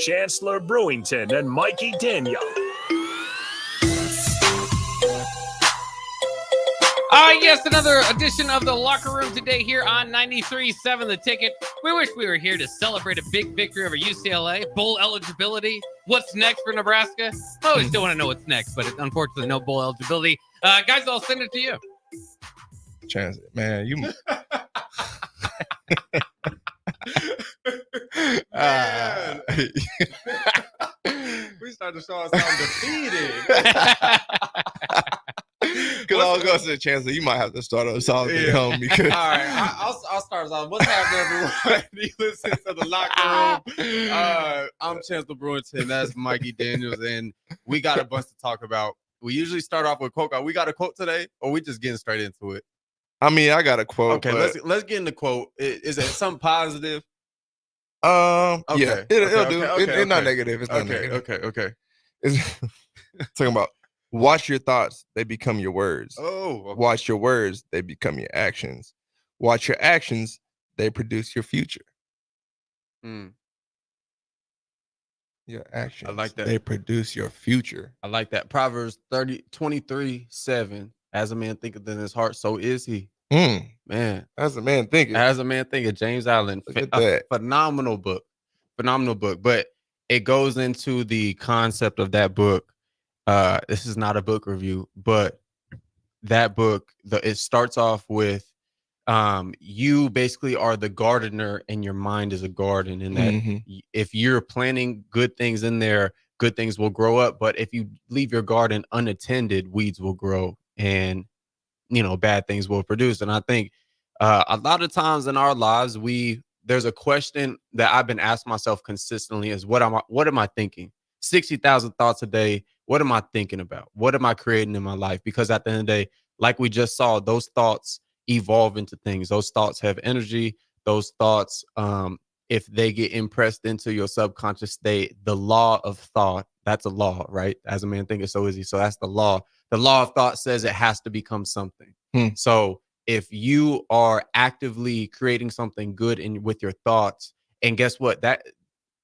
Chancellor Brewington and Mikey Daniel. Yes, another edition of the Locker Room today here on 93.7 The Ticket. We wish we were here to celebrate a big victory over UCLA, bowl eligibility. What's next for Nebraska? I always still want to know what's next, but unfortunately, no bowl eligibility. Guys, I'll send it to you. Chance, man, you. We started to show us undefeated. Because I was going to say, Chancellor, you might have to start us off at home. Because... All right, I'll start us off. What's happening, everyone? You listen to the Locker Room. I'm Chancellor Brewington. That's Mikey Daniels, and we got a bunch to talk about. We usually start off with quote. We got a quote today, or we just getting straight into it? I mean, I got a quote. Okay, let's get in the quote. Is it something positive? Okay. Yeah, it'll do. Okay, it's not negative. It's not negative. Okay. It's talking about watch your thoughts; they become your words. Oh, okay. Watch your words; they become your actions. Watch your actions; they produce your future. Your actions. I like that. They produce your future. I like that. Proverbs 23:7. As a man thinketh in his heart, so is he. Man, as a man thinking. As a man thinking. James Allen. Phenomenal book. But it goes into the concept of that book. This is not a book review, but that book, it starts off with you basically are the gardener and your mind is a garden. And that if you're planting good things in there, good things will grow up. But if you leave your garden unattended, weeds will grow and bad things will produce. And I think a lot of times in our lives, there's a question that I've been asking myself consistently is what am I thinking? 60,000 thoughts a day. What am I thinking about? What am I creating in my life? Because at the end of the day, like we just saw, those thoughts evolve into things. Those thoughts have energy. Those thoughts, if they get impressed into your subconscious state, the law of thought, that's a law, right? As a man thinketh, so is he. So that's the law. The law of thought says it has to become something. So if you are actively creating something good with your thoughts, and guess what? That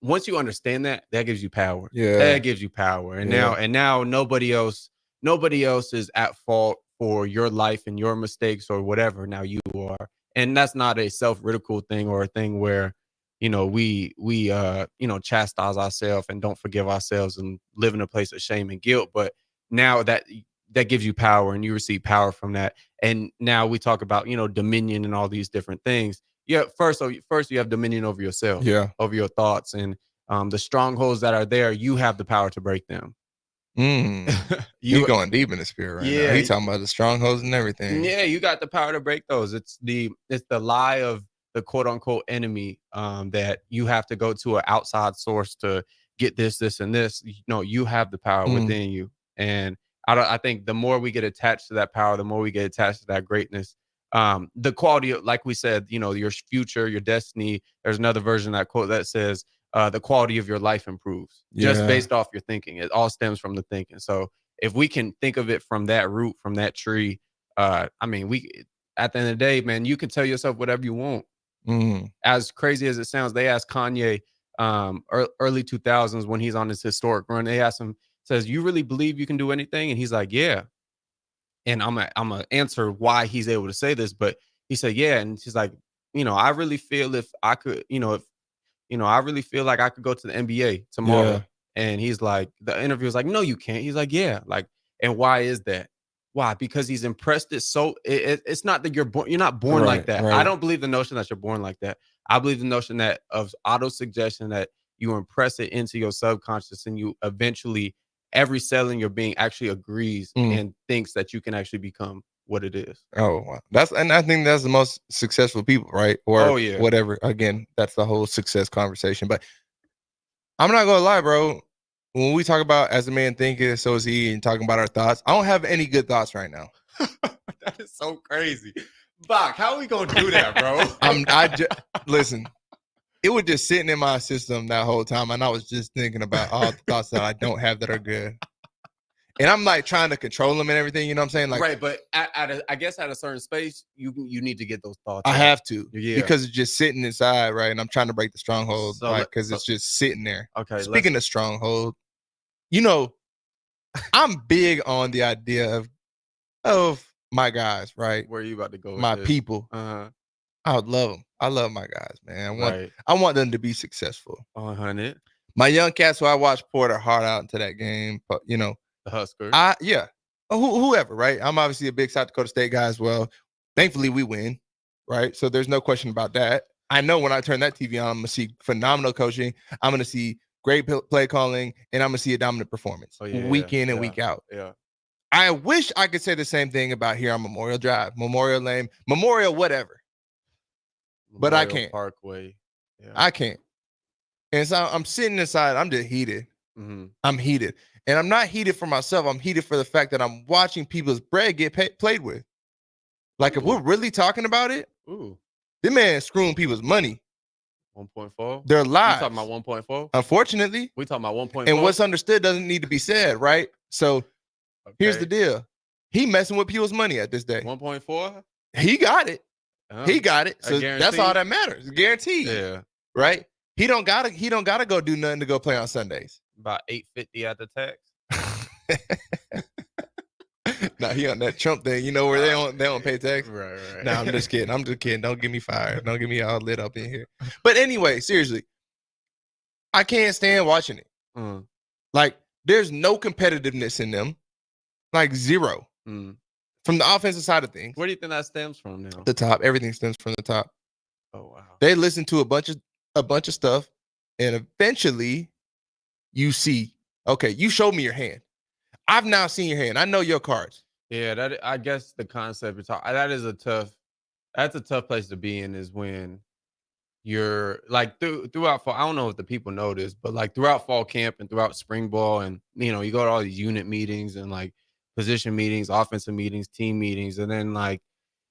once you understand that gives you power. Yeah, that gives you power. And now nobody else is at fault for your life and your mistakes or whatever. Now you are, and that's not a self-ridicule thing or a thing where we chastise ourselves and don't forgive ourselves and live in a place of shame and guilt. But now that gives you power and you receive power from that. And now we talk about, dominion and all these different things. Yeah. First you have dominion over yourself, over your thoughts, and the strongholds that are there, you have the power to break them. You going deep in the spirit right now. He's talking about the strongholds and everything. Yeah. You got the power to break those. It's the lie of the quote unquote enemy, that you have to go to an outside source to get this, and this. You have the power within you. And I think the more we get attached to that power, the more we get attached to that greatness. The quality of, like we said, your future, your destiny. There's another version of that quote that says, the quality of your life improves just based off your thinking. It all stems from the thinking. So if we can think of it from that root, from that tree, at the end of the day, man, you can tell yourself whatever you want. As crazy as it sounds, they asked Kanye early 2000s when he's on his historic run, they asked him, says, you really believe you can do anything? And he's like, yeah. And I'm gonna answer why he's able to say this, but he said, yeah. And she's like, I really feel if I could, I really feel like I could go to the NBA tomorrow. Yeah. And he's like, the interview was like, no, you can't. He's like, yeah. Like, and why is that? Why? Because he's impressed it. So it's not that you're not born like that. Right. I don't believe the notion that you're born like that. I believe the notion that of auto suggestion, that you impress it into your subconscious and you eventually every cell in your being actually agrees and thinks that you can actually become what it is. Oh, wow. And I think that's the most successful people, right? Or whatever. Again, that's the whole success conversation. But I'm not gonna lie, bro. When we talk about as a man thinking, so is he, and talking about our thoughts, I don't have any good thoughts right now. That is so crazy. Bach, how are we gonna do that, bro? Listen. It was just sitting in my system that whole time, and I was just thinking about all the thoughts that I don't have that are good. And I'm like trying to control them and everything. You know what I'm saying? Like, right. But I guess at a certain space, you need to get those thoughts. I have to, yeah, because it's just sitting inside, right? And I'm trying to break the stronghold, So right? Because it's just sitting there. Okay. Speaking of stronghold, you know, I'm big on the idea of my guys, right? Where are you about to go? With my this? people. I would love them. I love my guys, man. I want them to be successful. 100. My young cats who I watched pour their heart out into that game, but you know, the Huskers. Whoever, right? I'm obviously a big South Dakota State guy as well. Thankfully, we win, right? So there's no question about that. I know when I turn that TV on, I'm gonna see phenomenal coaching. I'm gonna see great play calling, and I'm gonna see a dominant performance week in and week out. Yeah. I wish I could say the same thing about here on Memorial Drive, Memorial Lane, Memorial whatever. But I can't. Parkway. Yeah. I can't. And so I'm sitting inside. I'm just heated. I'm heated. And I'm not heated for myself. I'm heated for the fact that I'm watching people's bread get played with. Like, if we're really talking about it, this man screwing people's money. 1.4? Their lives. You talking about 1.4? Unfortunately. We talking about 1.4? And what's understood doesn't need to be said, right? So here's the deal. He messing with people's money at this day. 1.4? He got it. He got it. So that's all that matters. Guaranteed. Yeah. Right? He don't gotta go do nothing to go play on Sundays. About $850 at the tax. Nah, he on that Trump thing, you know, where they don't pay tax. Right. Nah, I'm just kidding. Don't get me fired. Don't get me all lit up in here. But anyway, seriously, I can't stand watching it. Like, there's no competitiveness in them. Like, zero. From the offensive side of things. Where do you think that stems from now? The top. Everything stems from the top. Oh wow. They listen to a bunch of stuff, and eventually you see, okay, you showed me your hand. I've now seen your hand. I know your cards. Yeah, that I guess the concept you're talking, that's a tough place to be in, is when you're like throughout fall. I don't know if the people know this, but like throughout fall camp and throughout spring ball, and you know, you go to all these unit meetings and like position meetings, offensive meetings, team meetings, and then like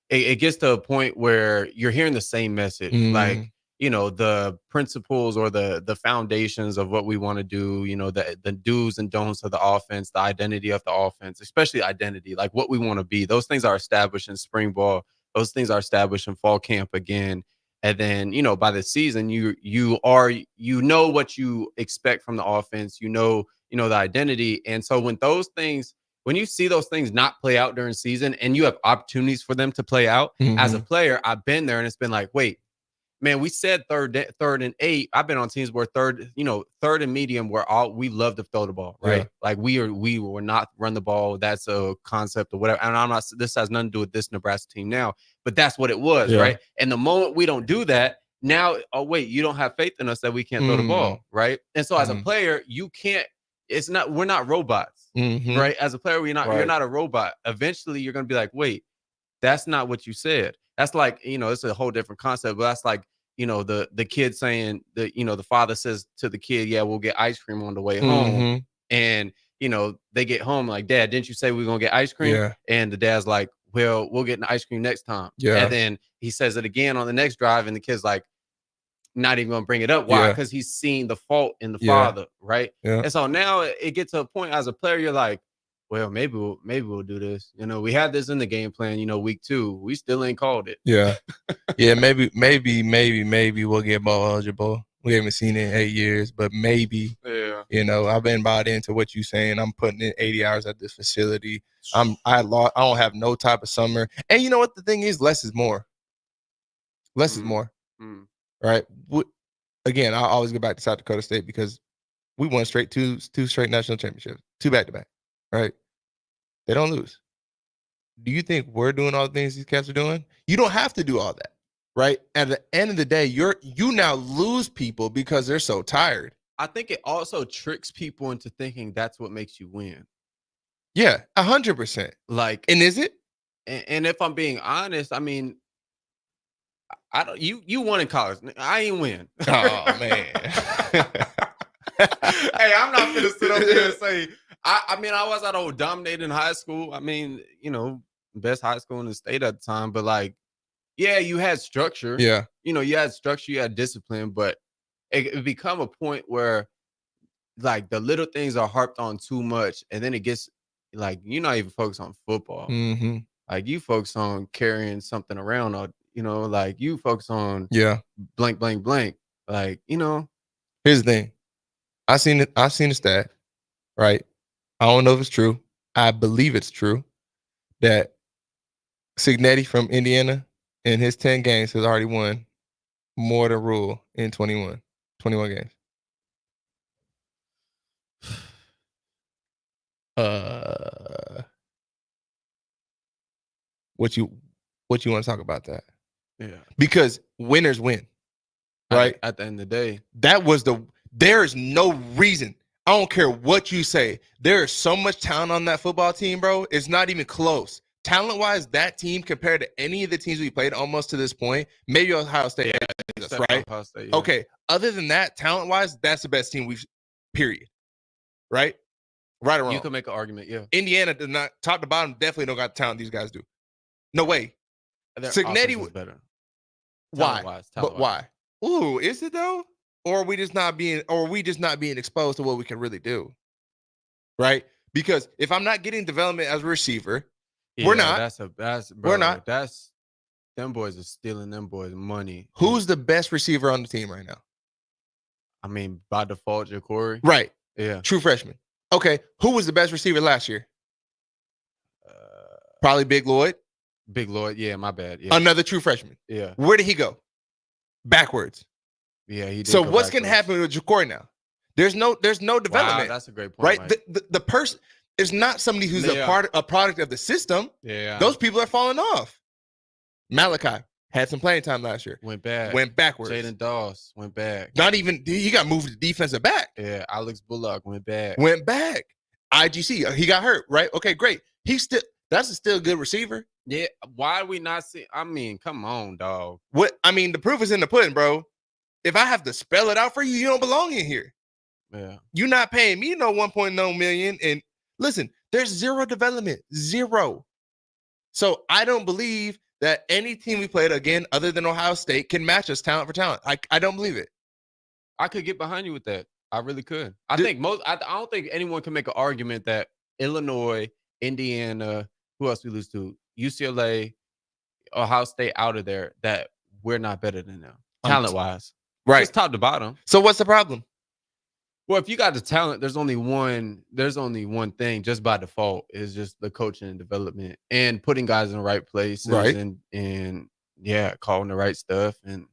it gets to a point where you're hearing the same message, like, you know, the principles or the foundations of what we want to do, you know, the do's and don'ts of the offense, the identity of the offense, especially identity, like what we want to be. Those things are established in spring ball. Those things are established in fall camp again. And then, you know, by the season, you know what you expect from the offense, you know the identity. And so when you see those things not play out during season and you have opportunities for them to play out, as a player, I've been there and it's been like, wait, man, we said third and 8. I've been on teams where third and medium, where we love to throw the ball, right? Yeah. Like we will not run the ball. That's a concept or whatever. And this has nothing to do with this Nebraska team now, but that's what it was, right? And the moment we don't do that, now, oh wait, you don't have faith in us that we can't throw the ball, right? And so as a player, you can't. We're not robots, right? As a player, you're not a robot. Eventually, you're gonna be like, wait, that's not what you said. That's like, you know, it's a whole different concept, but that's like, you know, the kid saying the father says to the kid, yeah, we'll get ice cream on the way home. And, you know, they get home like, Dad, didn't you say we are going to get ice cream? Yeah. And the dad's like, well, we'll get an ice cream next time. Yeah. And then he says it again on the next drive, and the kid's like, not even going to bring it up. Why? Because he's seeing the fault in the father, right? Yeah. And so now it gets to a point as a player, you're like, well, maybe we'll do this. You know, we had this in the game plan, you know, week 2. We still ain't called it. Yeah. Yeah, maybe we'll get ball eligible. We haven't seen it in 8 years, but maybe. Yeah. You know, I've been bought into what you're saying. I'm putting in 80 hours at this facility. I don't have no type of summer. And you know what the thing is? Less is more. Less is more. Right? Again, I'll always go back to South Dakota State because we won two straight national championships, 2 back-to-back. Right? They don't lose. Do you think we're doing all the things these cats are doing? You don't have to do all that, right? At the end of the day, you now lose people because they're so tired. I think it also tricks people into thinking that's what makes you win. Yeah, 100%. Like, and is it? And if I'm being honest, I mean, I don't. You won in college. I ain't win. Oh man. Hey, I'm not gonna sit up here and say. I mean, I was at a dominating high school. I mean, you know, best high school in the state at the time. But like, yeah, you had structure. Yeah. You know, you had structure, you had discipline, but it become a point where like the little things are harped on too much. And then it gets like you're not even focused on football. Mm-hmm. Like you focus on carrying something around, or like you focus on blank, blank, blank. Like Here's the thing. I seen the stat, right? I don't know if it's true. I believe it's true that Cignetti from Indiana in his 10 games has already won more than Rule in 21 games. What you want to talk about that? Yeah. Because winners win. Right? At the end of the day. There is no reason. I don't care what you say. There is so much talent on that football team, bro. It's not even close. Talent-wise, that team compared to any of the teams we played almost to this point, maybe Ohio State, right? Ohio State, yeah. Okay. Other than that, talent-wise, that's the best team we've, period. Right? Right or wrong? You can make an argument, yeah. Indiana does not, top to bottom, definitely don't got the talent these guys do. No way. Cignetti was better. Why? Talent-wise. But why? Ooh, is it though? Or are we just not being exposed to what we can really do? Right? Because if I'm not getting development as a receiver, we're not. We're not. Them boys are stealing them boys' money. Who's the best receiver on the team right now? I mean, by default, Ja'Cory. Right. Yeah. True freshman. Okay. Who was the best receiver last year? Probably Big Lloyd. Big Lloyd. Yeah, my bad. Yeah. Another true freshman. Yeah. Where did he go? Backwards. Yeah, he did. So what's going to happen with Ja'Cory now? There's no development. Wow, that's a great point. Right? The person is not somebody who's a product of the system. Yeah. Those people are falling off. Malachi had some playing time last year. Went backwards. Jaden Doss went back. Not even, he got moved to defensive back. Yeah. Alex Bullock went back. IGC, he got hurt, right? Okay, great. That's still a good receiver. Yeah. Why are we not seeing? I mean, come on, dog. The proof is in the pudding, bro. If I have to spell it out for you, you don't belong in here. Yeah. You're not paying me no 1.0 million. And listen, there's zero development. Zero. So I don't believe that any team we played again, other than Ohio State, can match us talent for talent. I don't believe it. I could get behind you with that. I really could. I don't think anyone can make an argument that Illinois, Indiana, who else we lose to? UCLA, Ohio State out of there, that we're not better than them. Talent-wise. Right. Just top to bottom. So what's the problem? Well, if you got the talent, there's only one thing just by default is just the coaching and development and putting guys in the right places and calling the right stuff. And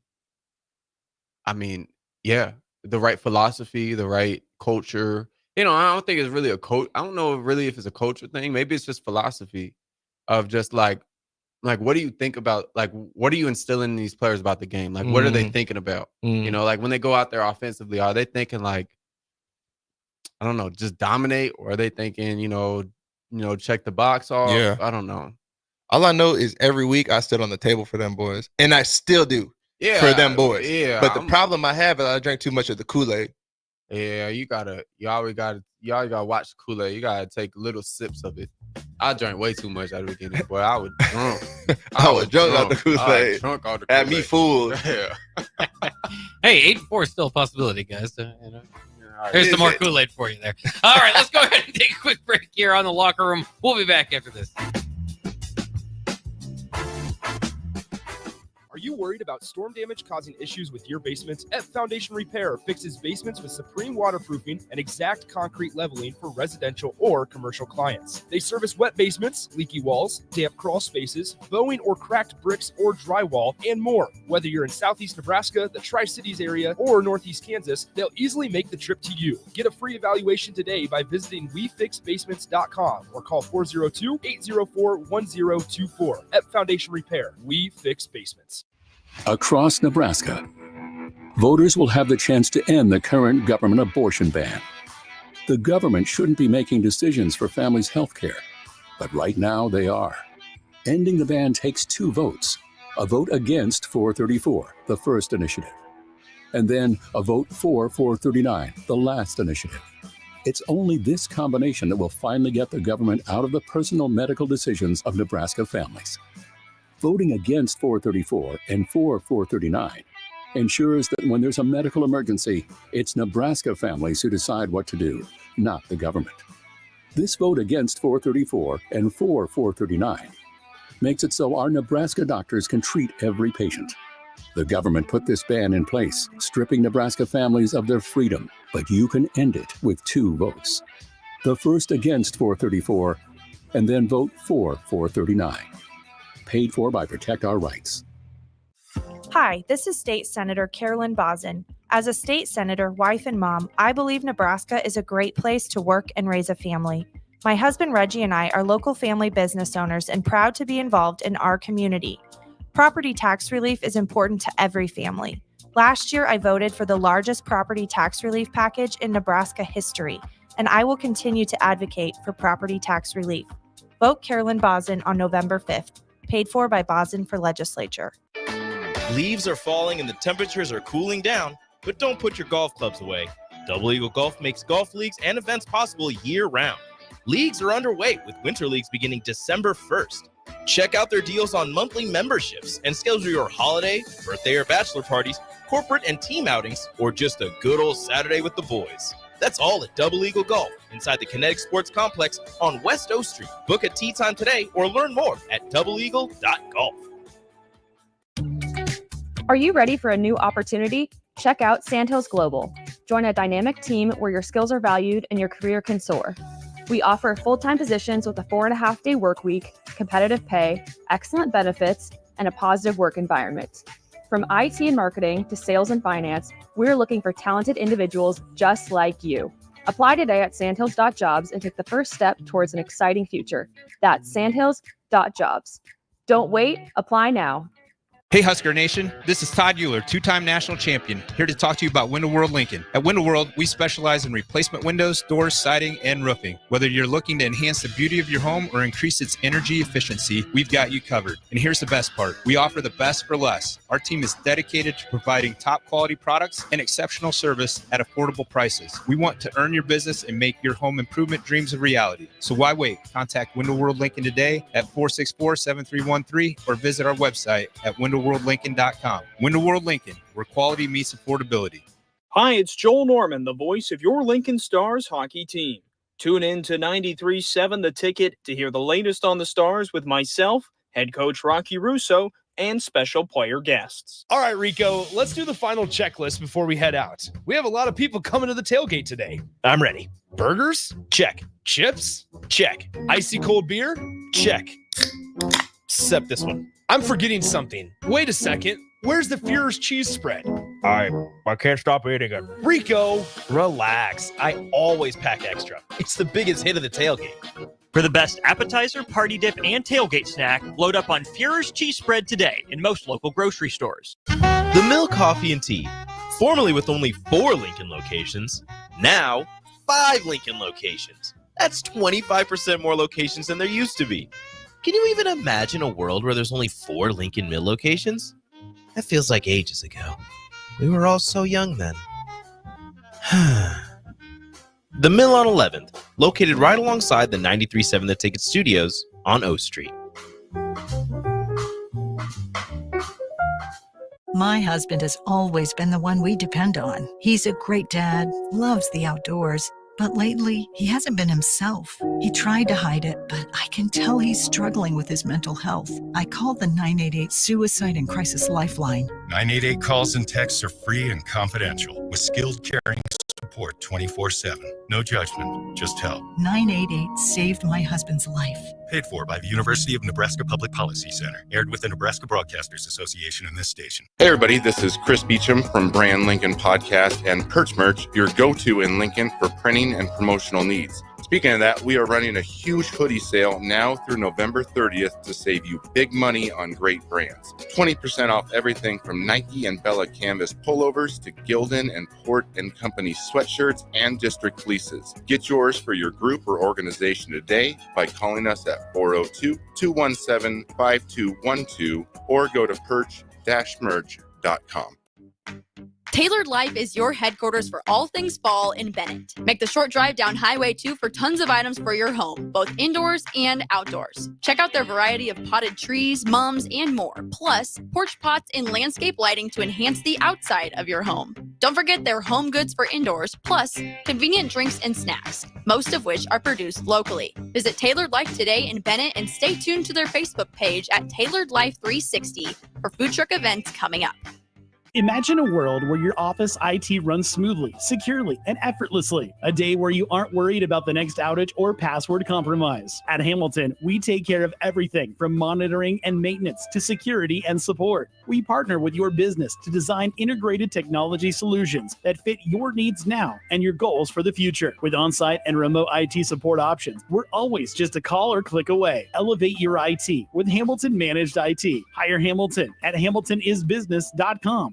I mean, the right philosophy, the right culture. I don't think it's really a coach. I don't know really if it's a culture thing. Maybe it's just philosophy of just like what do you think about, like, what are you instilling in these players about the game? Like, what are they thinking about? Like when they go out there offensively, are they thinking like, I don't know, just dominate, or are they thinking, check the box off? Yeah. I don't know. All I know is every week I stood on the table for them boys, and I still do for them boys. Yeah. But the problem I have is I drank too much of the Kool-Aid. Yeah, you always gotta watch the Kool-Aid. You gotta take little sips of it. I drank way too much at the beginning, boy. I was drunk. I was drunk out the Kool-Aid. Drunk out the Kool-Aid. Had me fooled. Yeah. Hey, 8-4 is still a possibility, guys. There's some more Kool-Aid for you there. All right, let's go ahead and take a quick break here on the Locker Room. We'll be back after this. Are you worried about storm damage causing issues with your basement? F Foundation Repair fixes basements with supreme waterproofing and exact concrete leveling for residential or commercial clients. They service wet basements, leaky walls, damp crawl spaces, bowing or cracked bricks or drywall, and more. Whether you're in Southeast Nebraska, the Tri-Cities area, or Northeast Kansas, they'll easily make the trip to you. Get a free evaluation today by visiting WeFixBasements.com or call 402-804-1024. F Foundation Repair. We fix basements. Across Nebraska, voters will have the chance to end the current government abortion ban. The government shouldn't be making decisions for families' health care, but right now they are. Ending the ban takes 2 votes. A vote against 434, the first initiative, and then a vote for 439, the last initiative. It's only this combination that will finally get the government out of the personal medical decisions of Nebraska families. Voting against 434 and for 439 ensures that when there's a medical emergency, it's Nebraska families who decide what to do, not the government. This vote against 434 and for 439 makes it so our Nebraska doctors can treat every patient. The government put this ban in place, stripping Nebraska families of their freedom, but you can end it with 2 votes. The first against 434, and then vote for 439. Paid for by Protect Our Rights. Hi, this is State Senator Carolyn Bozin. As a state senator, wife, and mom, I believe Nebraska is a great place to work and raise a family. My husband Reggie and I are local family business owners and proud to be involved in our community. Property tax relief is important to every family. Last year, I voted for the largest property tax relief package in Nebraska history, and I will continue to advocate for property tax relief. Vote Carolyn Bozin on November 5th. Paid for by Bozin for Legislature. Leaves are falling and the temperatures are cooling down, but don't put your golf clubs away. Double Eagle Golf makes golf leagues and events possible year-round. Leagues are underway with winter leagues beginning December 1st. Check out their deals on monthly memberships and schedule your holiday, birthday, or bachelor parties, corporate and team outings, or just a good old Saturday with the boys. That's all at Double Eagle Golf inside the Kinetic Sports Complex on West O Street. Book a tee time today or learn more at doubleeagle.golf. Are you ready for a new opportunity? Check out Sandhills Global. Join a dynamic team where your skills are valued and your career can soar. We offer full-time positions with a 4.5-day work week, competitive pay, excellent benefits, and a positive work environment. From IT and marketing to sales and finance, we're looking for talented individuals just like you. Apply today at sandhills.jobs and take the first step towards an exciting future. That's sandhills.jobs. Don't wait, apply now. Hey Husker Nation, this is Todd Euler, 2-time national champion, here to talk to you about Window World Lincoln. At Window World, we specialize in replacement windows, doors, siding, and roofing. Whether you're looking to enhance the beauty of your home or increase its energy efficiency, we've got you covered. And here's the best part. We offer the best for less. Our team is dedicated to providing top quality products and exceptional service at affordable prices. We want to earn your business and make your home improvement dreams a reality. So why wait? Contact Window World Lincoln today at 464-7313 or visit our website at windowworldlincoln.com. Window World Lincoln, where quality meets affordability. Hi, it's Joel Norman, the voice of your Lincoln Stars hockey team. Tune in to 93.7 The Ticket to hear the latest on the Stars with myself, head coach Rocky Russo, and special player guests. All right, Rico, let's do the final checklist before we head out. We have a lot of people coming to the tailgate today. I'm ready. Burgers? Check. Chips? Check. Icy cold beer? Check. Except this one. I'm forgetting something. Wait a second. Where's the Führer's cheese spread? I can't stop eating it. Rico, Relax. I always pack extra. It's the biggest hit of the tailgate. For the best appetizer, party dip, and tailgate snack, load up on Führer's cheese spread today in most local grocery stores. The Mill Coffee and Tea, formerly with only 4 Lincoln locations, now 5 Lincoln locations. That's 25% more locations than there used to be. Can you even imagine a world where there's only 4 Lincoln Mill locations? That feels like ages ago. We were all so young then. The Mill on 11th, located right alongside the 93.7 The Ticket Studios on O Street. My husband has always been the one we depend on. He's a great dad, loves the outdoors, but lately he hasn't been himself. He tried to hide it, but I can tell he's struggling with his mental health. I called the 988 Suicide and Crisis Lifeline. 988 calls and texts are free and confidential with skilled caring support 24/7. No judgment, just help. 988 saved my husband's life. Paid for by the University of Nebraska Public Policy Center. Aired with the Nebraska Broadcasters Association and this station. Hey everybody, this is Chris Beecham from Brand Lincoln Podcast and Perch Merch, your go-to in Lincoln for printing and promotional needs. Speaking of that, we are running a huge hoodie sale now through November 30th to save you big money on great brands. 20% off everything from Nike and Bella Canvas pullovers to Gildan and Port & Company sweatshirts and district fleeces. Get yours for your group or organization today by calling us at 402-217-5212 or go to perch-merch.com. Tailored Life is your headquarters for all things fall in Bennett. Make the short drive down Highway 2 for tons of items for your home, both indoors and outdoors. Check out their variety of potted trees, mums, and more. Plus, porch pots and landscape lighting to enhance the outside of your home. Don't forget their home goods for indoors, plus convenient drinks and snacks, most of which are produced locally. Visit Tailored Life today in Bennett and stay tuned to their Facebook page at Tailored Life 360 for food truck events coming up. Imagine a world where your office IT runs smoothly, securely, and effortlessly. A day where you aren't worried about the next outage or password compromise. At Hamilton, we take care of everything from monitoring and maintenance to security and support. We partner with your business to design integrated technology solutions that fit your needs now and your goals for the future. With on-site and remote IT support options, we're always just a call or click away. Elevate your IT with Hamilton Managed IT. Hire Hamilton at hamiltonisbusiness.com.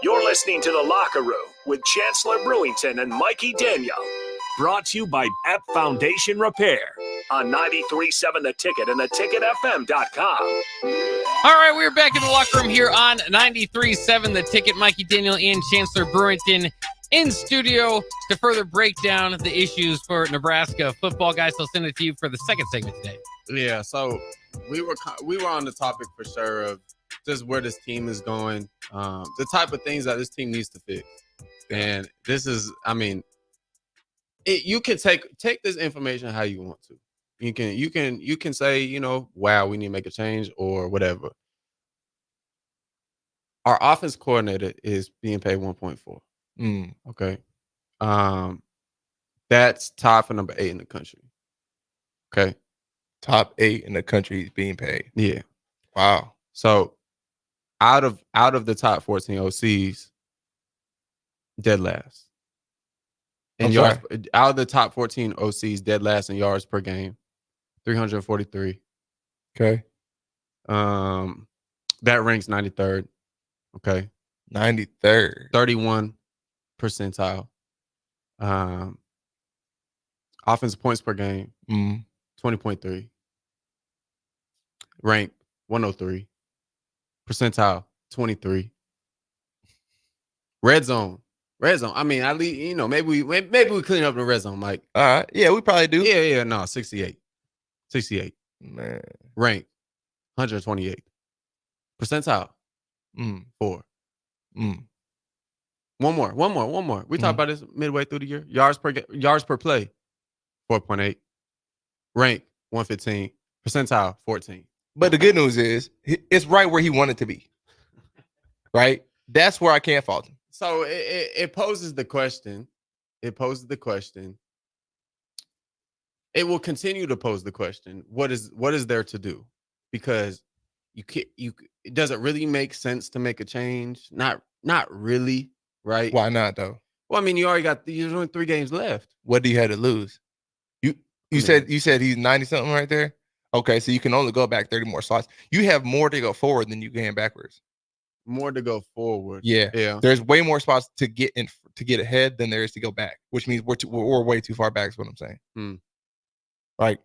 You're listening to The Locker Room with Chancellor Brewington and Mikey Daniel. Brought to you by App Foundation Repair on 93.7 The Ticket and theticketfm.com. All right, we're back in the locker room here on 93.7 The Ticket. Mikey Daniel and Chancellor Brewington in studio to further break down the issues for Nebraska football. Guys, I'll send it to you for the second segment today. Yeah, so we were on the topic for sure of just where this team is going, the type of things that this team needs to fix. And this is, I mean, you can take this information how you want to. You can say, you know, wow, we need to make a change or whatever. Our offense coordinator is being paid 1.4. Okay. That's tied for number 8 in the country. Okay. Top 8 in the country is being paid. Yeah. Wow. So out of the top 14 OCs, dead last. And yards out of the top 14 OCs, dead last in yards per game, 343. Okay. That ranks 93rd. Okay. 93rd. 31 percentile. Offensive points per game, 20.3. Rank 103. Percentile 23. Red zone. I mean, at least, you know, maybe we clean up the red zone, Mike. All right. Yeah, we probably do. Yeah. No, 68. Man. Rank 128. Percentile 4. One more. We talked about this midway through the year. Yards per play 4.8. Rank 115. Percentile 14. But the good news is it's right where he wanted to be. Right? That's where I can't fault him. So it poses the question. It will continue to pose the question. What is there to do? Because does it really make sense to make a change? Not really, right? Why not though? Well, I mean, there's only 3 games left. What do you have to lose? You said he's 90 something right there? Okay, so you can only go back 30 more slots. You have more to go forward than you can backwards. More to go forward. Yeah. There's way more spots to get ahead than there is to go back, which means we're way too far back is what I'm saying. Like,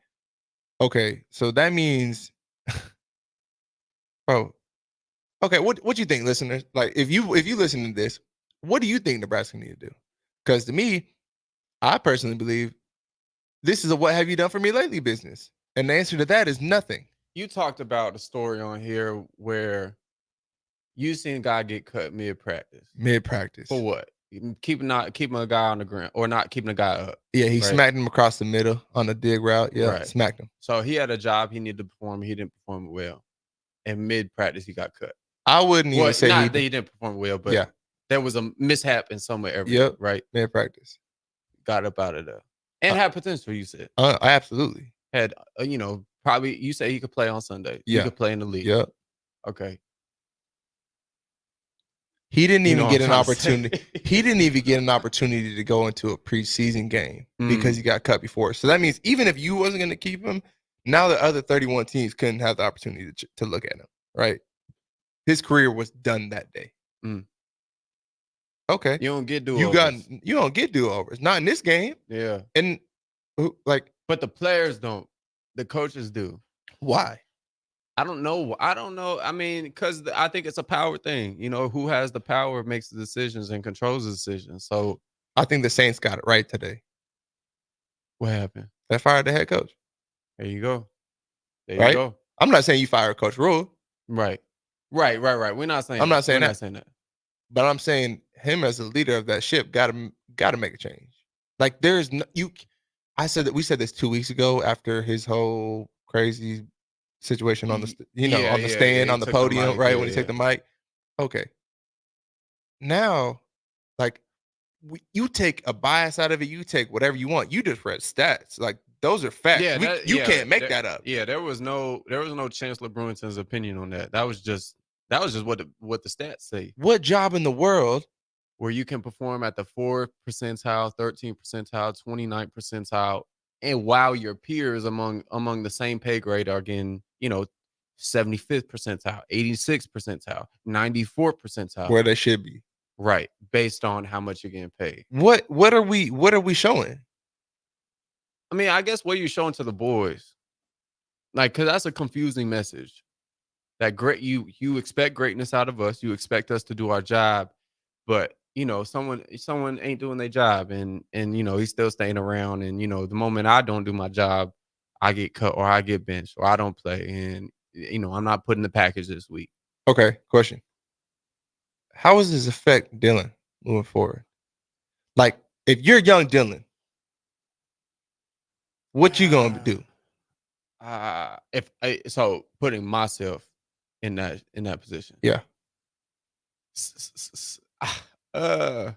okay, so that means, bro. Okay, what do you think, listeners? Like, if you listen to this, what do you think Nebraska need to do? Because to me, I personally believe this is a what have you done for me lately business. And the answer to that is nothing. You talked about a story on here where you seen a guy get cut mid-practice. For what? Keeping a guy on the ground or not keeping a guy up. Yeah, he smacked him across the middle on a dig route. Yeah, smacked him. So he had a job he needed to perform. He didn't perform it well. And mid-practice, he got cut. I wouldn't even say not that he didn't perform well, but there was a mishap in somewhere. Right? Mid-practice. Got up out of there. And had potential, you said. Absolutely. Had, probably, you say he could play on Sunday. Yeah. He could play in the league. Yep. Okay. He didn't even get an opportunity. He didn't even get an opportunity to go into a preseason game because he got cut before. So that means even if you wasn't going to keep him, now the other 31 teams couldn't have the opportunity to look at him, right? His career was done that day. Okay. You don't get do-overs. You don't get do-overs. Not in this game. Yeah. And but the players don't. The coaches do. Why? I don't know. I mean, because I think it's a power thing. Who has the power makes the decisions and controls the decisions. So I think the Saints got it right today. What happened? They fired the head coach. There you go. There right? you go. I'm not saying you fire Coach Rule. Right. We're not saying. I'm not saying We're that. not saying that. But I'm saying him as a leader of that ship got to make a change. Like there's no, I said that we said this 2 weeks ago after his whole crazy situation on the on the stand on the podium, right? When he took the mic. Okay. Now, like you take a bias out of it, you take whatever you want. You just read stats. Like those are facts. You can't make that up. Yeah, there was no Chancellor Brewington's opinion on that. That was just what the stats say. What job in the world where you can perform at the 4th percentile, 13th percentile, 29th percentile, and while your peers among the same pay grade are getting, 75th percentile, 86th percentile, 94th percentile, where they should be, right? Based on how much you're getting paid. What are we showing? I mean, I guess what you're showing to the boys, like, because that's a confusing message. That great, you expect greatness out of us. You expect us to do our job, but someone ain't doing their job, and he's still staying around. And the moment I don't do my job, I get cut or I get benched or I don't play, and I'm not putting the package this week. Okay, question. How does this affect Dylan moving forward? Like, if you're young Dylan, what you gonna do? So putting myself in that position. Yeah. Well,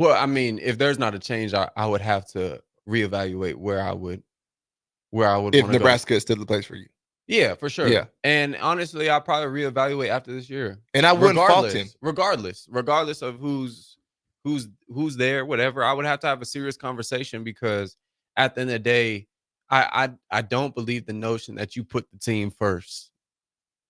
I mean, if there's not a change, I would have to reevaluate where I would if Nebraska is still the place for you. Yeah, for sure. Yeah. And honestly, I'll probably reevaluate after this year. And I wouldn't fault him. Regardless of who's there, whatever. I would have to have a serious conversation, because at the end of the day, I don't believe the notion that you put the team first.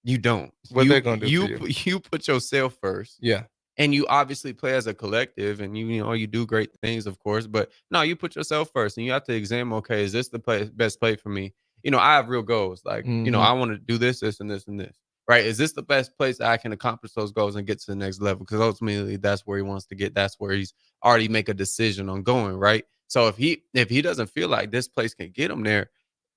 You don't. What they're gonna do? You put yourself first. Yeah. And you obviously play as a collective, and you do great things, of course. But no, you put yourself first, and you have to examine. Okay, is this the best play for me? I have real goals. Like I want to do this, this, and this, and this. Right? Is this the best place that I can accomplish those goals and get to the next level? Because ultimately, that's where he wants to get. That's where he's already make a decision on going. Right? So if he doesn't feel like this place can get him there,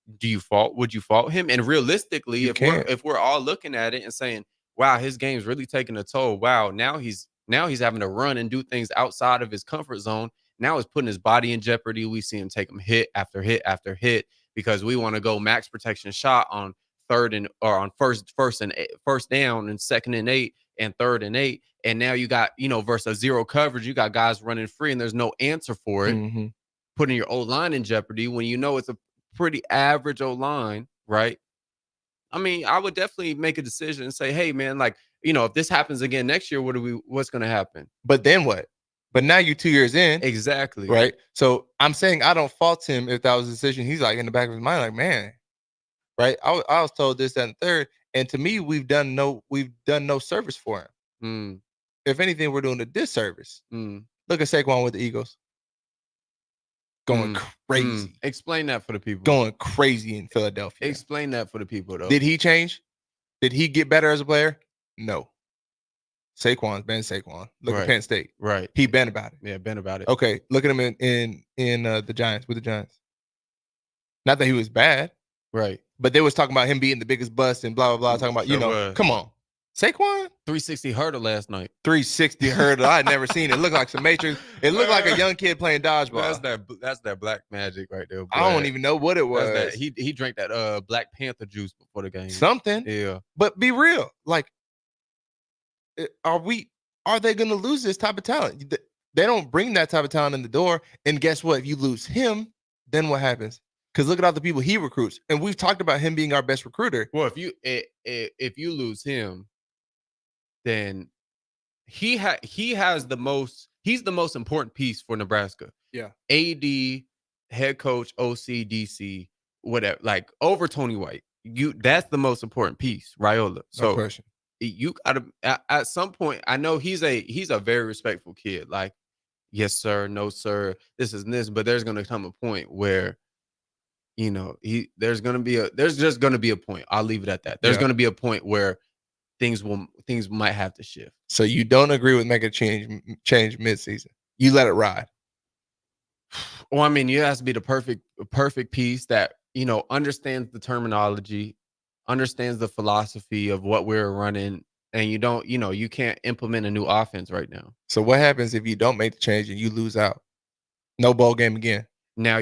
would you fault him? And realistically, if we're all looking at it and saying, wow, his game's really taking a toll. Wow, now he's having to run and do things outside of his comfort zone. Now it's putting his body in jeopardy. We see him take him hit after hit after hit, because we want to go max protection shot on first down and 2nd and 8 and 3rd and 8. And now you got, versus zero coverage, you got guys running free and there's no answer for it, putting your O-line in jeopardy when it's a pretty average O-line, right? I mean, I would definitely make a decision and say, hey, man, like, if this happens again next year, what's going to happen? But then what? But now you're 2 years in. Exactly. Right. So I'm saying I don't fault him if that was a decision. He's like in the back of his mind, like, man, right. I was told this, that, and third. And to me, we've done no service for him. If anything, we're doing a disservice. Look at Saquon with the Eagles. Going crazy. Explain that for the people. Going crazy in Philadelphia. Explain that for the people, though. Did he change? Did he get better as a player? No. Saquon's been Saquon. Look at Penn State. Right. He been about it. Yeah, been about it. Okay. Look at him in the Giants, with the Giants. Not that he was bad. Right. But they was talking about him being the biggest bust and blah, blah, blah. Talking about, come on. Saquon? 360 hurdle last night. 360 hurdle. I had never seen it. It looked like some Matrix. It looked like a young kid playing dodgeball. That's that black magic right there. Boy. I don't even know what it was. He drank that Black Panther juice before the game. Something. Yeah. But be real. Like, are they going to lose this type of talent? They don't bring that type of talent in the door. And guess what? If you lose him, then what happens? Because look at all the people he recruits. And we've talked about him being our best recruiter. Well, if you lose him, then he's the most important piece for Nebraska. Yeah. AD, head coach, OC, DC, whatever, like over Tony White. That's the most important piece, Raiola. So no question. You gotta at some point, I know he's a very respectful kid. Like, yes, sir, no, sir, this is this, but there's gonna come a point where there's just gonna be a point. I'll leave it at that. There's gonna be a point where things might have to shift. So you don't agree with making a change mid-season? You let it ride. Well, I mean, it has to be the perfect piece that understands the terminology, understands the philosophy of what we're running, and you can't implement a new offense right now. So what happens if you don't make the change and you lose out? No bowl game again. Now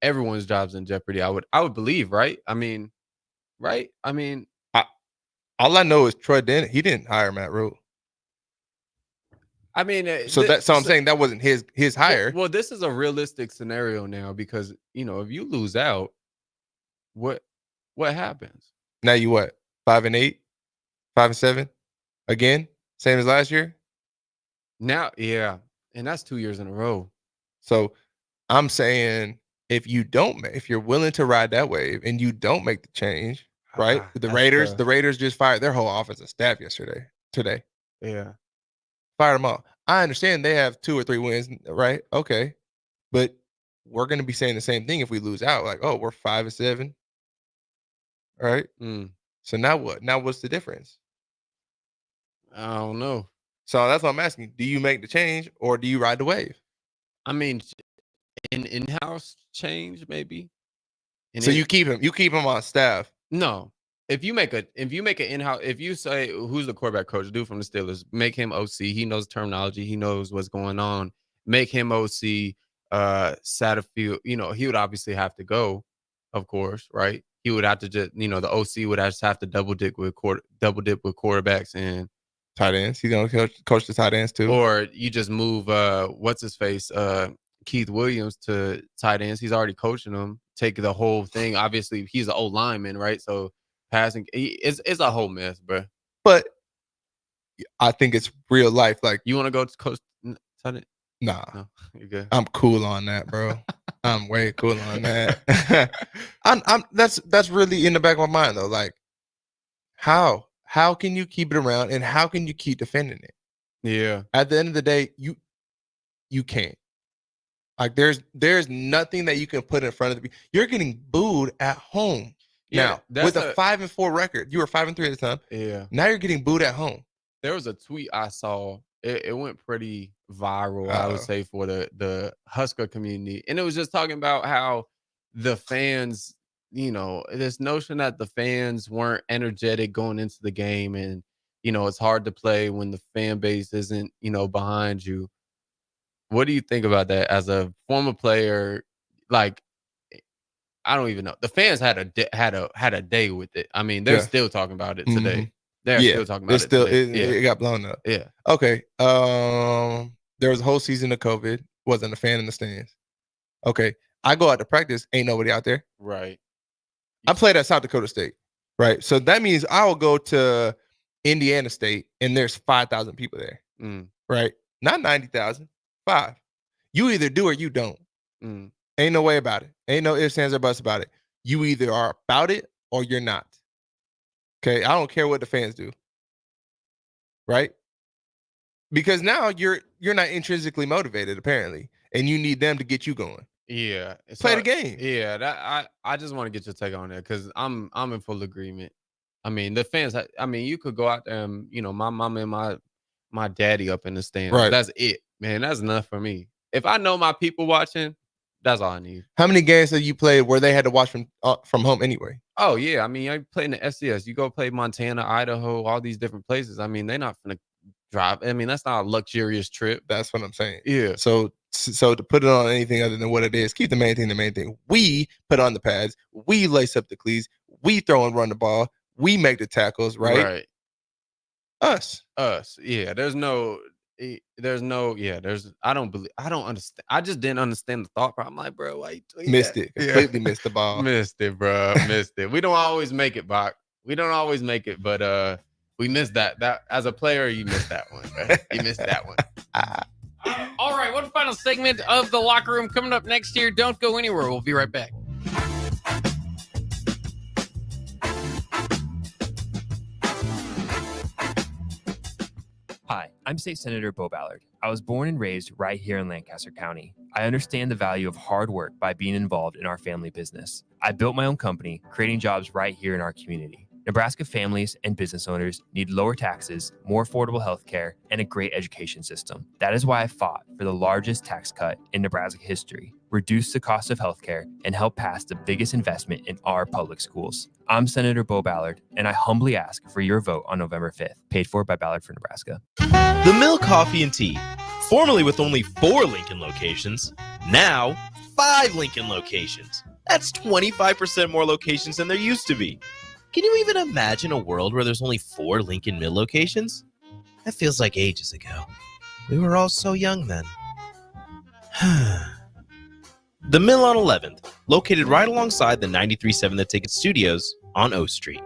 everyone's job's in jeopardy. I would believe, right? I mean, right? I mean, all I know is Troy Denton. He didn't hire Matt Rule. I mean, so I'm saying that wasn't his hire. Well, this is a realistic scenario now because if you lose out, what happens? Now you what? 5-8, 5-7, again, same as last year. Now, yeah, and that's 2 years in a row. So I'm saying if you're willing to ride that wave and you don't make the change, right? The Raiders just fired their whole offensive staff today. Yeah. Fired them all. I understand they have 2 or 3 wins, right? Okay. But we're going to be saying the same thing if we lose out. Like, oh, we're 5-7. All right. So now what? Now what's the difference? I don't know. So that's what I'm asking. Do you make the change or do you ride the wave? I mean, in-house change, maybe. So you keep him on staff. No. If you make an in-house, if you say who's the quarterback coach, dude from the Steelers, make him OC. He knows terminology. He knows what's going on. Make him OC. Satterfield, he would obviously have to go, of course, right? He would have to just, the OC would just have to double dip with quarterbacks and tight ends. He's gonna coach the tight ends too. Or you just move what's his face, Keith Williams to tight ends. He's already coaching them. Take the whole thing. Obviously, he's an old lineman, right? So passing, it's a whole mess, bro. But I think it's real life. Like, you want to go to coach tight end? Nah, no, you're good. I'm cool on that, bro. I'm way cool on that. That's really in the back of my mind though. Like, how can you keep it around and how can you keep defending it? Yeah. At the end of the day, you can't. Like, there's nothing that you can put in front of the. You're getting booed at home. Yeah, now with a 5-4 record. You were 5-3 at the time. Yeah. Now you're getting booed at home. There was a tweet I saw. It went pretty viral, I would say, for the Husker community. And it was just talking about how the fans, this notion that the fans weren't energetic going into the game. And, it's hard to play when the fan base isn't, behind you. What do you think about that as a former player? Like, I don't even know. The fans had a day with it. I mean, they're still talking about it today. Mm-hmm. They're still talking about it got blown up. Yeah. Okay. There was a whole season of COVID. Wasn't a fan in the stands. Okay. I go out to practice. Ain't nobody out there. Right. I played at South Dakota State. Right. So that means I will go to Indiana State and there's 5,000 people there. Right. Not 90,000. 5. You either do or you don't. Ain't no way about it. Ain't no ifs, ands, or buts about it. You either are about it or you're not. Okay, I don't care what the fans do. Right? Because now you're not intrinsically motivated, apparently, and you need them to get you going. Yeah. Play the game. Yeah, that I just want to get your take on that because I'm in full agreement. I mean, the fans. I mean, you could go out there and my mom and my daddy up in the stands. Right. That's it, man. That's enough for me. If I know my people watching, that's all I need. How many games have you played where they had to watch from home anyway? Oh yeah, I mean, I play in the FCS. You go play Montana, Idaho, all these different places. I mean, they're not gonna drive. I mean, that's not a luxurious trip. That's what I'm saying. Yeah. So to put it on anything other than what it is, keep the main thing. We put on the pads. We lace up the cleats. We throw and run the ball. We make the tackles. Right. Us. Yeah. I don't understand. I just didn't understand the thought process. I'm like, bro, why you doing missed that? it. Completely missed the ball. Missed it, bro. Missed it. We don't always make it, Bach. We don't always make it, but we missed that. That as a player, you missed that one. Right? You missed that one. All right, one final segment of the locker room coming up next year. Don't go anywhere. We'll be right back. Hi, I'm I'm State Senator Bo Ballard. I was born and raised right here in Lancaster County. I understand the value of hard work by being involved in our family business. I built my own company, creating jobs right here in our community. Nebraska families and business owners need lower taxes, more affordable health care, and a great education system. That is why I fought for the largest tax cut in Nebraska history, reduce the cost of health care, and help pass the biggest investment in our public schools. I'm Senator Bo Ballard, and I humbly ask for your vote on November 5th. Paid for by Ballard for Nebraska. The Mill Coffee and Tea, formerly with only 4 Lincoln locations, now 5 Lincoln locations. That's 25% more locations than there used to be. Can you even imagine a world where there's only 4 Lincoln Mill locations? That feels like ages ago. We were all so young then. The Mill on 11th, located right alongside the 93.7 The Ticket Studios on O Street.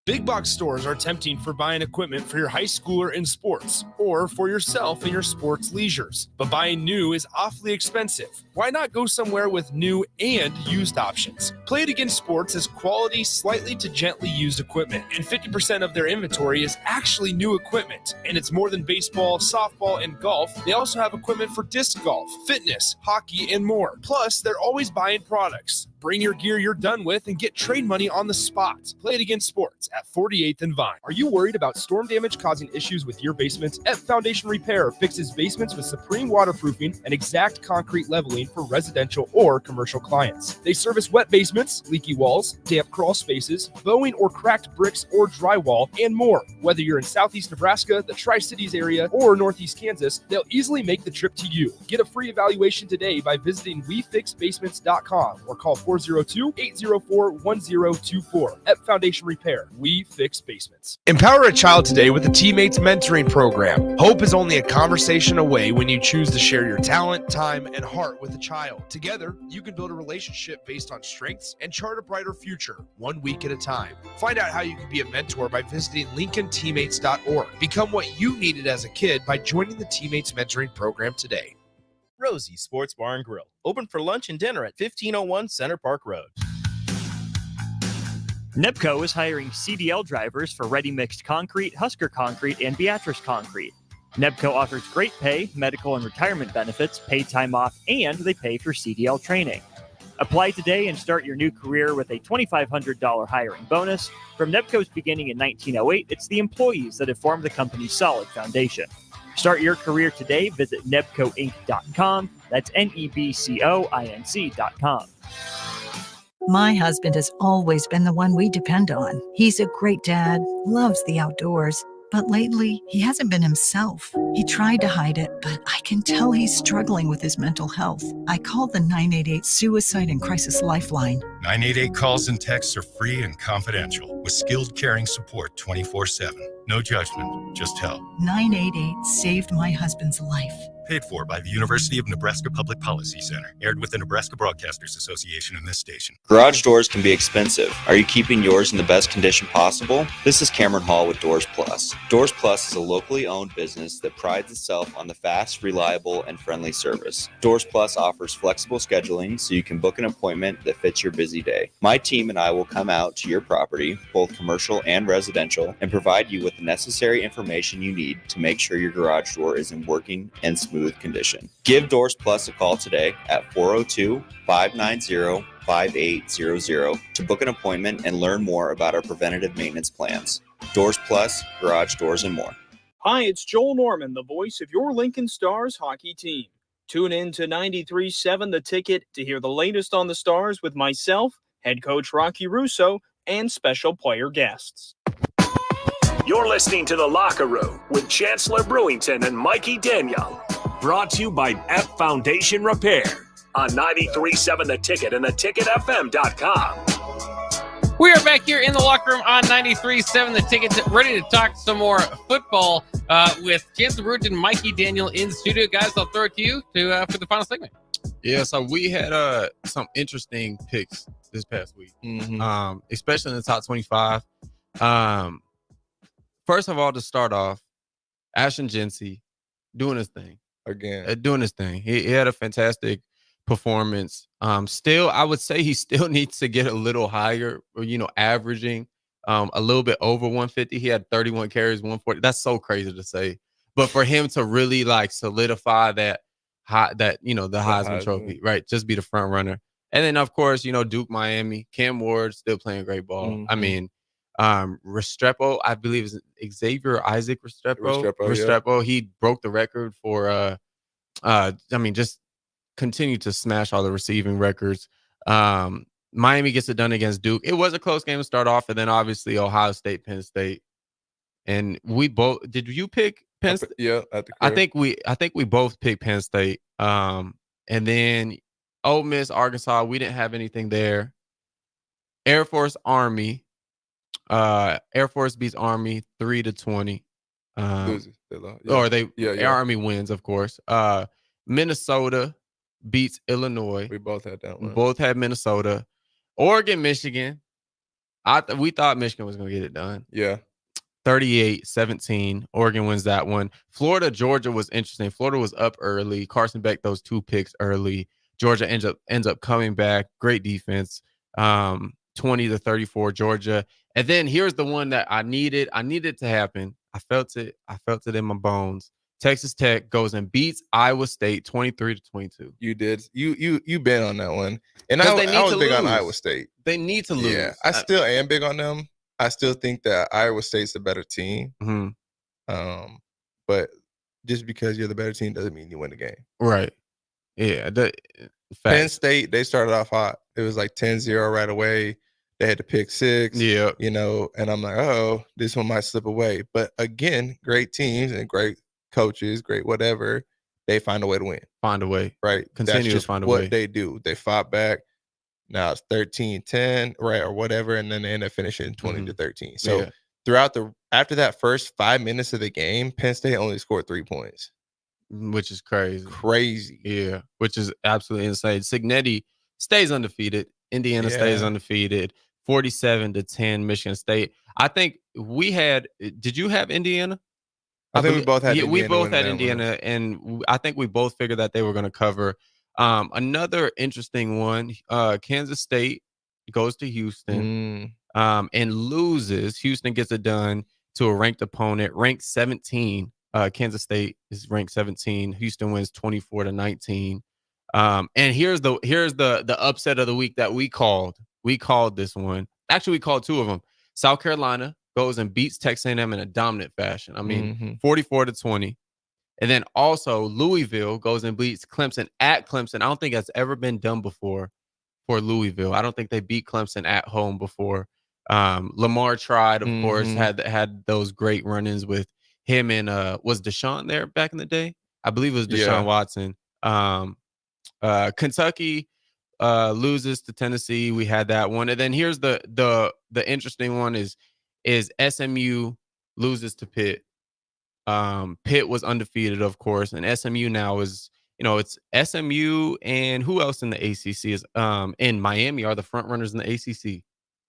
Big box stores are tempting for buying equipment for your high schooler in sports or for yourself in your sports leisures. But buying new is awfully expensive. Why not go somewhere with new and used options? Play It Again Sports is quality, slightly to gently used equipment, and 50% of their inventory is actually new equipment. And it's more than baseball, softball, and golf. They also have equipment for disc golf, fitness, hockey, and more. Plus, they're always buying products. Bring your gear you're done with and get trade money on the spot. Play It Again Sports at 48th and Vine. Are you worried about storm damage causing issues with your basement? F Foundation Repair fixes basements with supreme waterproofing and exact concrete leveling for residential or commercial clients. They service wet basements, leaky walls, damp crawl spaces, bowing or cracked bricks or drywall, and more. Whether you're in Southeast Nebraska, the Tri-Cities area, or Northeast Kansas, they'll easily make the trip to you. Get a free evaluation today by visiting WeFixBasements.com or call 402-804-1024. At Foundation Repair, we fix basements. Empower a child today with the Teammates Mentoring Program. Hope is only a conversation away when you choose to share your talent, time, and heart with a child. Together, you can build a relationship based on strengths and chart a brighter future, 1 week at a time. Find out how you can be a mentor by visiting LincolnTeammates.org. Become what you needed as a kid by joining the Teammates Mentoring Program today. Rosie Sports Bar and Grill, open for lunch and dinner at 1501 Center Park Road. NEPCO is hiring CDL drivers for ready mixed concrete, Husker concrete, and Beatrice concrete. NEPCO offers great pay, medical and retirement benefits, paid time off, and they pay for CDL training. Apply today and start your new career with a $2,500 hiring bonus. From NEPCO's beginning in 1908, it's the employees that have formed the company's solid foundation. Start your career today. Visit nebcoinc.com. That's NEBCOINC.com. My husband has always been the one we depend on. He's a great dad, loves the outdoors, but lately he hasn't been himself. He tried to hide it, but I can tell he's struggling with his mental health. I called the 988 Suicide and Crisis Lifeline. 988 calls and texts are free and confidential with skilled caring support 24/7. No judgment, just help. 988 saved my husband's life. Paid for by the University of Nebraska Public Policy Center. Aired with the Nebraska Broadcasters Association and this station. Garage doors can be expensive. Are you keeping yours in the best condition possible? This is Cameron Hall with Doors Plus. Doors Plus is a locally owned business that prides itself on the fast, reliable, and friendly service. Doors Plus offers flexible scheduling so you can book an appointment that fits your busy day. My team and I will come out to your property, both commercial and residential, and provide you with the necessary information you need to make sure your garage door is in working and smooth condition. Give Doors Plus a call today at 402-590-5800 to book an appointment and learn more about our preventative maintenance plans. Doors Plus, garage doors, and more. Hi, it's Joel Norman, the voice of your Lincoln Stars hockey team. Tune in to 93.7 The Ticket to hear the latest on the Stars with myself, head coach Rocky Russo, and special player guests. You're listening to The Locker Room with Chancellor Brewington and Mikey Daniel. Brought to you by F Foundation Repair on 93.7 The Ticket and theticketfm.com. We are back here in the locker room on 93.7 The Ticket, ready to talk some more football with Chancellor Brewington, Mikey Daniel in the studio. Guys, I'll throw it to you for the final segment. Yeah, so we had some interesting picks this past week, especially in the top 25. First of all, to start off, Ashton Jency doing his thing. Doing his thing. He had a fantastic performance. Still, I would say he still needs to get a little higher, averaging a little bit over 150. He had 31 carries, 140. That's so crazy to say. But for him to really like solidify that the Heisman Trophy, right? Just be the front runner. And then of course, Duke, Miami, Cam Ward still playing great ball. I mean, Restrepo, I believe is Xavier Isaac Restrepo. He broke the record for just continue to smash all the receiving records. Miami gets it done against Duke. It was a close game to start off, and then obviously Ohio State, Penn State. And we both did you pick Penn State? Yeah, I think we both picked Penn State. And then Ole Miss, Arkansas, we didn't have anything there. Air Force, Army. Air Force beats Army 3-20. Army wins, of course. Minnesota beats Illinois. We both had that one. Both had Minnesota. Oregon, Michigan. We thought Michigan was going to get it done. Yeah. 38-17. Oregon wins that one. Florida, Georgia was interesting. Florida was up early. Carson Beck, those 2 picks early. Georgia ends up coming back. Great defense. 20-34, Georgia. And then here's the one that I needed to happen. I felt it in my bones. Texas Tech goes and beats Iowa State 23-22. You did. You been on that one. And I was big on Iowa State. They need to lose. Yeah, I still am big on them. I still think that Iowa State's the better team. Mm-hmm. But just because you're the better team doesn't mean you win the game. Right. Yeah. Penn State, they started off hot. It was like 10-0 right away. They had to pick 6. Yeah. And I'm like, oh, this one might slip away. But again, great teams and great coaches, great whatever. They find a way to win. Find a way. Right. Continue to find a way. What they do. They fought back. Now it's 13-10, right, or whatever, and then they end up finishing 20-13. So after that first 5 minutes of the game, Penn State only scored 3 points. Which is crazy. Crazy. Yeah. Which is absolutely insane. Signetti stays undefeated. Indiana stays undefeated. 47-10, Michigan State. I think did you have Indiana? I think we both had Indiana. We both had Indiana, and I think we both figured that they were going to cover. Another interesting one, Kansas State goes to Houston and loses. Houston gets it done to a ranked opponent, ranked 17. Kansas State is ranked 17. Houston wins 24-19. And here's the upset of the week that we called. We called this one. Actually, we called 2 of them. South Carolina goes and beats Texas A&M in a dominant fashion. I mean, 44-20. And then also Louisville goes and beats Clemson at Clemson. I don't think that's ever been done before for Louisville. I don't think they beat Clemson at home before. Lamar tried, of course, had those great run-ins with him and was Deshaun there back in the day? I believe it was Deshaun Watson. Kentucky loses to Tennessee. We had that one. And then here's the interesting one is SMU loses to Pitt. Pitt was undefeated, of course, and SMU now is, it's SMU and who else in the ACC is in Miami are the front runners in the ACC.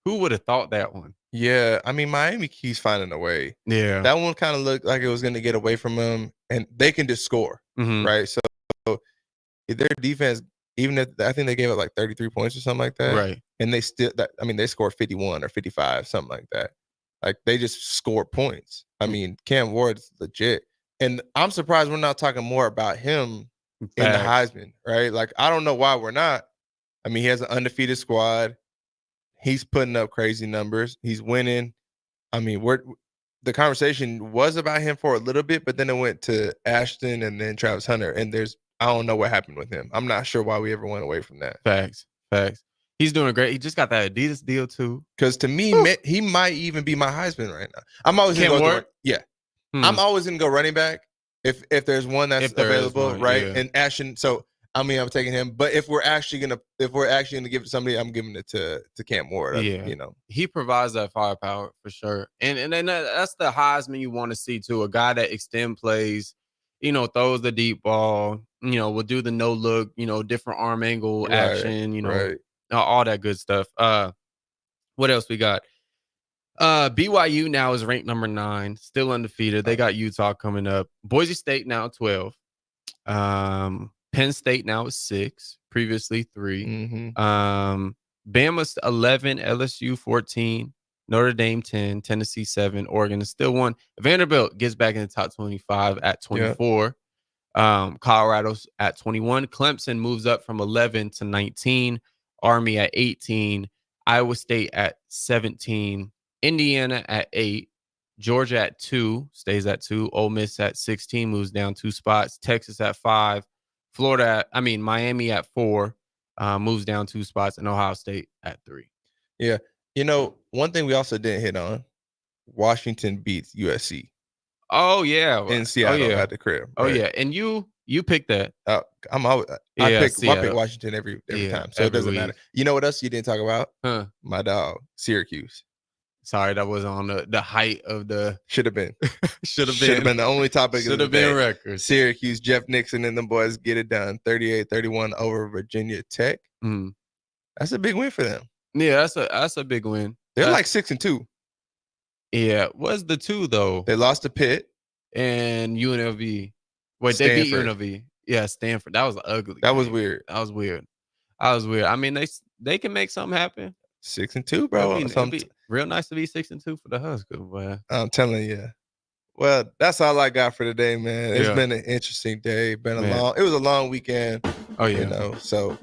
Who would have thought that one? Yeah, I mean, Miami keeps finding a way. Yeah, that one kind of looked like it was going to get away from them, and they can just score, right? So their defense, even if I think they gave up like 33 points or something like that, right? And they they scored 51 or 55, something like that. Like they just scored points. I mean, Cam Ward's legit, and I'm surprised we're not talking more about him in the Heisman, right? Like I don't know why we're not. I mean, he has an undefeated squad. He's putting up crazy numbers. He's winning. I mean, the conversation was about him for a little bit, but then it went to Ashton and then Travis Hunter. And I don't know what happened with him. I'm not sure why we ever went away from that. Facts. He's doing great. He just got that Adidas deal too. Because to me, he might even be my Heisman right now. I'm always going to go. I'm always going to go running back if there's one that's available, right? Yeah. And Ashton. So I mean, I'm taking him. But if we're actually gonna give it to somebody, I'm giving it to Cam Ward. He provides that firepower for sure. And then that's the Heisman you want to see too. A guy that extend plays, throws the deep ball, will do the no look, different arm angle action, all that good stuff. What else we got? BYU now is ranked number 9, still undefeated. They got Utah coming up. Boise State now 12. Penn State now is 6, previously 3. Bama's 11, LSU 14. Notre Dame 10, Tennessee 7, Oregon is still 1. Vanderbilt gets back in the top 25 at 24. Colorado's at 21. Clemson moves up from 11 to 19. Army at 18. Iowa State at 17. Indiana at 8. Georgia at 2, stays at 2. Ole Miss at 16, moves down 2 spots. Texas at 5. Miami at 4, moves down 2 spots. And Ohio State at 3. Yeah. You know, one thing we also didn't hit on, Washington beats USC. Oh, yeah. In Seattle at the crib. Oh, yeah. And you picked that. I pick Washington every time. So it doesn't matter. You know what else you didn't talk about? My dog, Syracuse. Sorry, that was on the height of the. Should have been. Should have been the only topic. Should have been record. Syracuse, Jeff Nixon and them boys get it done. 38-31 over Virginia Tech. That's a big win for them. Yeah, that's a big win. They're like 6-2. Yeah, what's the 2 though? They lost to Pitt and UNLV. Wait, Stanford. They beat UNLV. Yeah, Stanford. That was ugly. That was weird. That was weird. I mean, they can make something happen. 6-2, bro. It'd be real nice to be 6-2 for the Huskers, boy. I'm telling you. Well, that's all I got for today, man. It's been an interesting day. It was a long weekend. Oh yeah. You know, so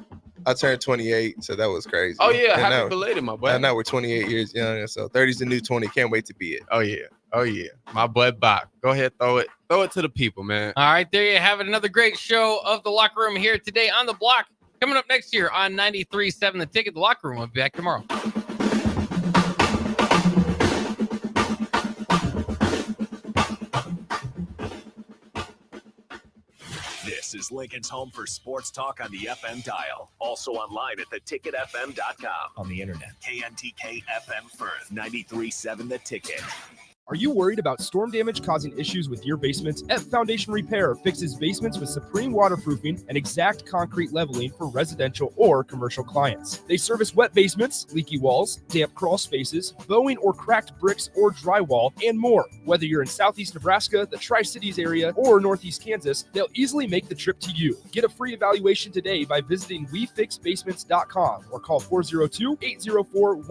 I turned 28, so that was crazy. Oh yeah, and happy belated, my boy. And now we're 28 years younger, so 30's the new 20. Can't wait to be it. Oh yeah. My boy Bach. Go ahead, throw it to the people, man. All right, there you have it. Another great show of the Locker Room here today on the block. Coming up next year on 93.7 The Ticket. The Locker Room will be back tomorrow. This is Lincoln's home for sports talk on the FM dial. Also online at theticketfm.com. On the internet. KNTK FM Firth, 93.7 The Ticket. Are you worried about storm damage causing issues with your basements? F Foundation Repair fixes basements with supreme waterproofing and exact concrete leveling for residential or commercial clients. They service wet basements, leaky walls, damp crawl spaces, bowing or cracked bricks or drywall, and more. Whether you're in Southeast Nebraska, the Tri-Cities area, or Northeast Kansas, they'll easily make the trip to you. Get a free evaluation today by visiting wefixbasements.com or call 402-804-1